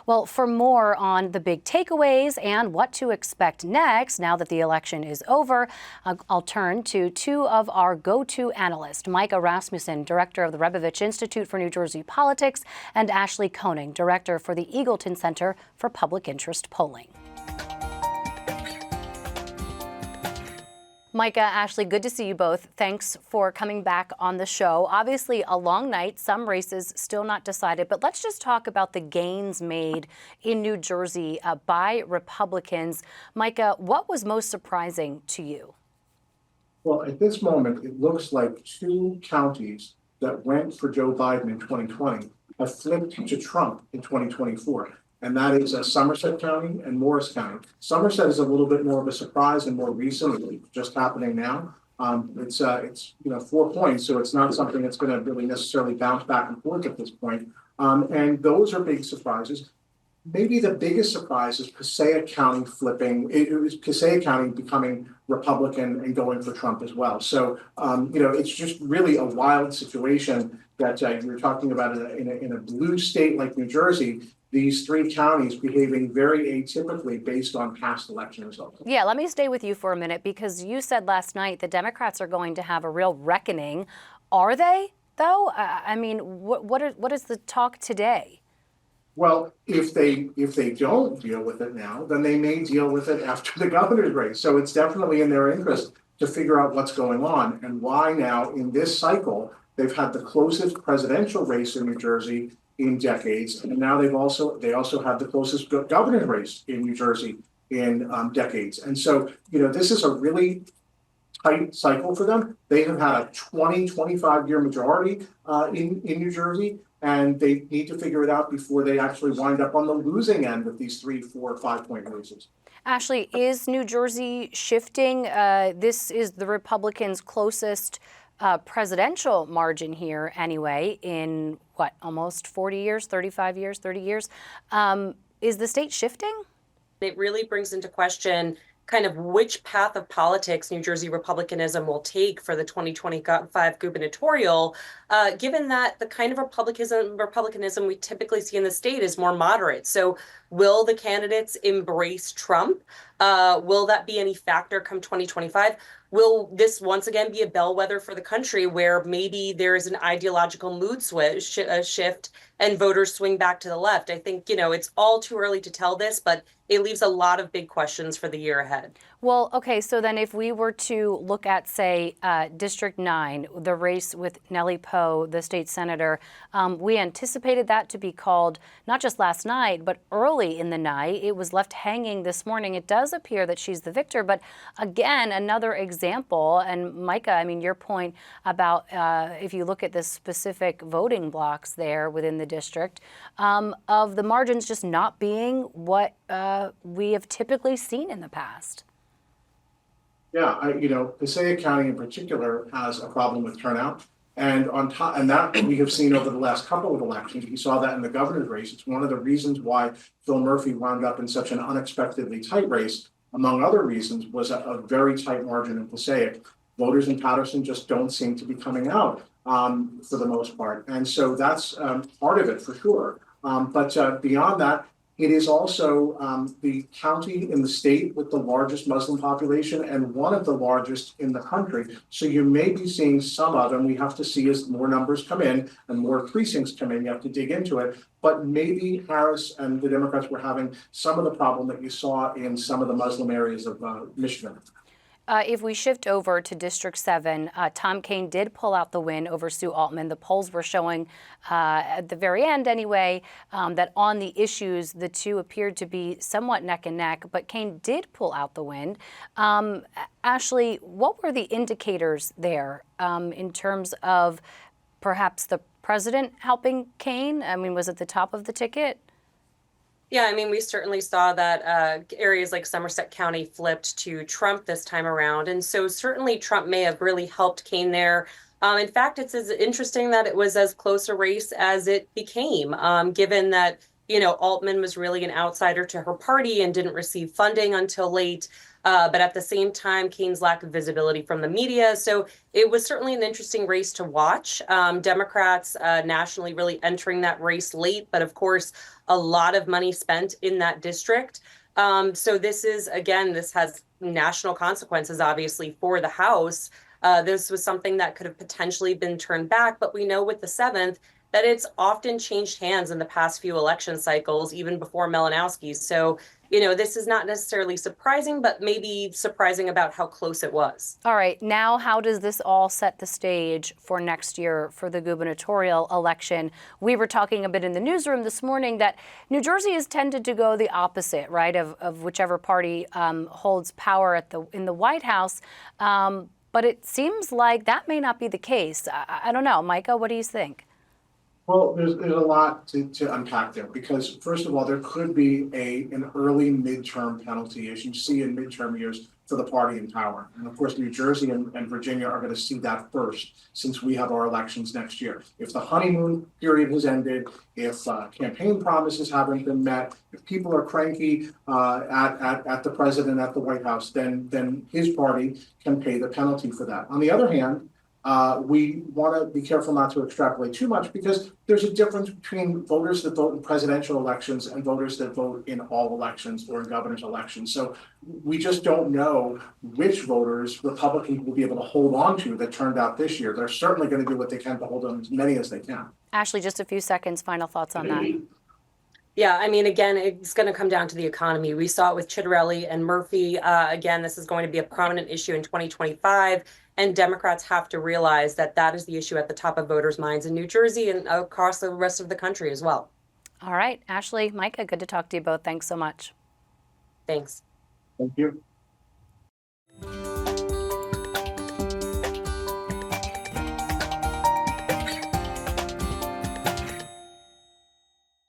Well, for more on the big takeaways and what to expect next now that the election is over, I'll turn to two of our go-to analysts, Micah Rasmussen, director of the Rebovich Institute for New Jersey Politics, and Ashley Koenig, director for the Eagleton Center for Public Interest Polling. Micah, Ashley, good to see you both. Thanks for coming back on the show. Obviously, a long night, some races still not decided, but let's just talk about the gains made in New Jersey by Republicans. Micah, what was most surprising to you? Well, at this moment, it looks like two counties that went for Joe Biden in 2020 have flipped to Trump in 2024. And that is Somerset County and Morris County. Somerset is a little bit more of a surprise and more recently just happening now. It's 4 points, so it's not something that's going to really necessarily bounce back and forth at this point. And those are big surprises. Maybe the biggest surprise is Passaic County flipping. It was Passaic County becoming Republican and going for Trump as well. So, it's just really a wild situation that you were talking about in a blue state like New Jersey. These three counties behaving very atypically based on past election results. Yeah, let me stay with you for a minute because you said last night the Democrats are going to have a real reckoning. Are they, though? What is the talk today? Well, if they don't deal with it now, then they may deal with it after the governor's race. So it's definitely in their interest to figure out what's going on and why now in this cycle they've had the closest presidential race in New Jersey in decades, and now they also have the closest governor's race in New Jersey in decades. And so, this is a really tight cycle for them. They have had a 25-year majority in New Jersey, and they need to figure it out before they actually wind up on the losing end of these 3, 4, 5-point races. Ashley, is New Jersey shifting? This is the Republicans' closest presidential margin here anyway in almost 40 years, 35 years, 30 years. Is the state shifting? It really brings into question kind of which path of politics New Jersey Republicanism will take for the 2025 gubernatorial, given that the kind of Republicanism we typically see in the state is more moderate. So will the candidates embrace Trump? Will that be any factor come 2025? Will this once again be a bellwether for the country where maybe there is an ideological mood shift and voters swing back to the left? I think, it's all too early to tell this, but it leaves a lot of big questions for the year ahead. Well, okay, so then if we were to look at, say, District 9, the race with Nellie Poe, the state senator, we anticipated that to be called not just last night, but early in the night. It was left hanging this morning. It does appear that she's the victor, but again, another example, and Micah, your point about if you look at the specific voting blocks there within the district, of the margins just not being what we have typically seen in the past. Yeah, Passaic County in particular has a problem with turnout. And and that we have seen over the last couple of elections. We saw that in the governor's race. It's one of the reasons why Phil Murphy wound up in such an unexpectedly tight race. Among other reasons, was a very tight margin in Passaic. Voters in Paterson just don't seem to be coming out for the most part. And so that's part of it for sure. But beyond that, it is also the county in the state with the largest Muslim population and one of the largest in the country. So you may be seeing some of them. We have to see as more numbers come in and more precincts come in. You have to dig into it. But maybe Harris and the Democrats were having some of the problem that you saw in some of the Muslim areas of Michigan. If we shift over to District 7, Tom Kean did pull out the win over Sue Altman. The polls were showing at the very end anyway that on the issues, the two appeared to be somewhat neck and neck, but Kean did pull out the win. Ashley, what were the indicators there in terms of perhaps the president helping Kean? Was it the top of the ticket? Yeah, we certainly saw that areas like Somerset County flipped to Trump this time around. And so certainly Trump may have really helped Kean there. In fact, it's as interesting that it was as close a race as it became, given that Altman was really an outsider to her party and didn't receive funding until late. But at the same time, Kane's lack of visibility from the media. So it was certainly an interesting race to watch. Democrats nationally really entering that race late, but of course, a lot of money spent in that district. So this has national consequences, obviously, for the House. This was something that could have potentially been turned back, but we know with the 7th that it's often changed hands in the past few election cycles, even before Malinowski's. So, this is not necessarily surprising, but maybe surprising about how close it was. All right, now how does this all set the stage for next year for the gubernatorial election? We were talking a bit in the newsroom this morning that New Jersey has tended to go the opposite, right, of whichever party holds power in the White House. But it seems like that may not be the case. I don't know. Micah, what do you think? Well, there's a lot to unpack there, because first of all, there could be an early midterm penalty, as you see in midterm years, for the party in power. And of course, New Jersey and Virginia are going to see that first, since we have our elections next year. If the honeymoon period has ended, if campaign promises haven't been met, if people are cranky at the president, at the White House, then his party can pay the penalty for that. On the other hand, we want to be careful not to extrapolate too much, because there's a difference between voters that vote in presidential elections and voters that vote in all elections or in governor's elections. So we just don't know which voters Republicans will be able to hold on to that turned out this year. They're certainly going to do what they can to hold on as many as they can. Ashley, just a few seconds, final thoughts on that. Yeah, I mean, again, it's going to come down to the economy. We saw it with Chitterelli and Murphy. Again, this is going to be a prominent issue in 2025. And Democrats have to realize that that is the issue at the top of voters' minds in New Jersey and across the rest of the country as well. All right, Ashley, Micah, good to talk to you both. Thanks so much. Thanks. Thank you.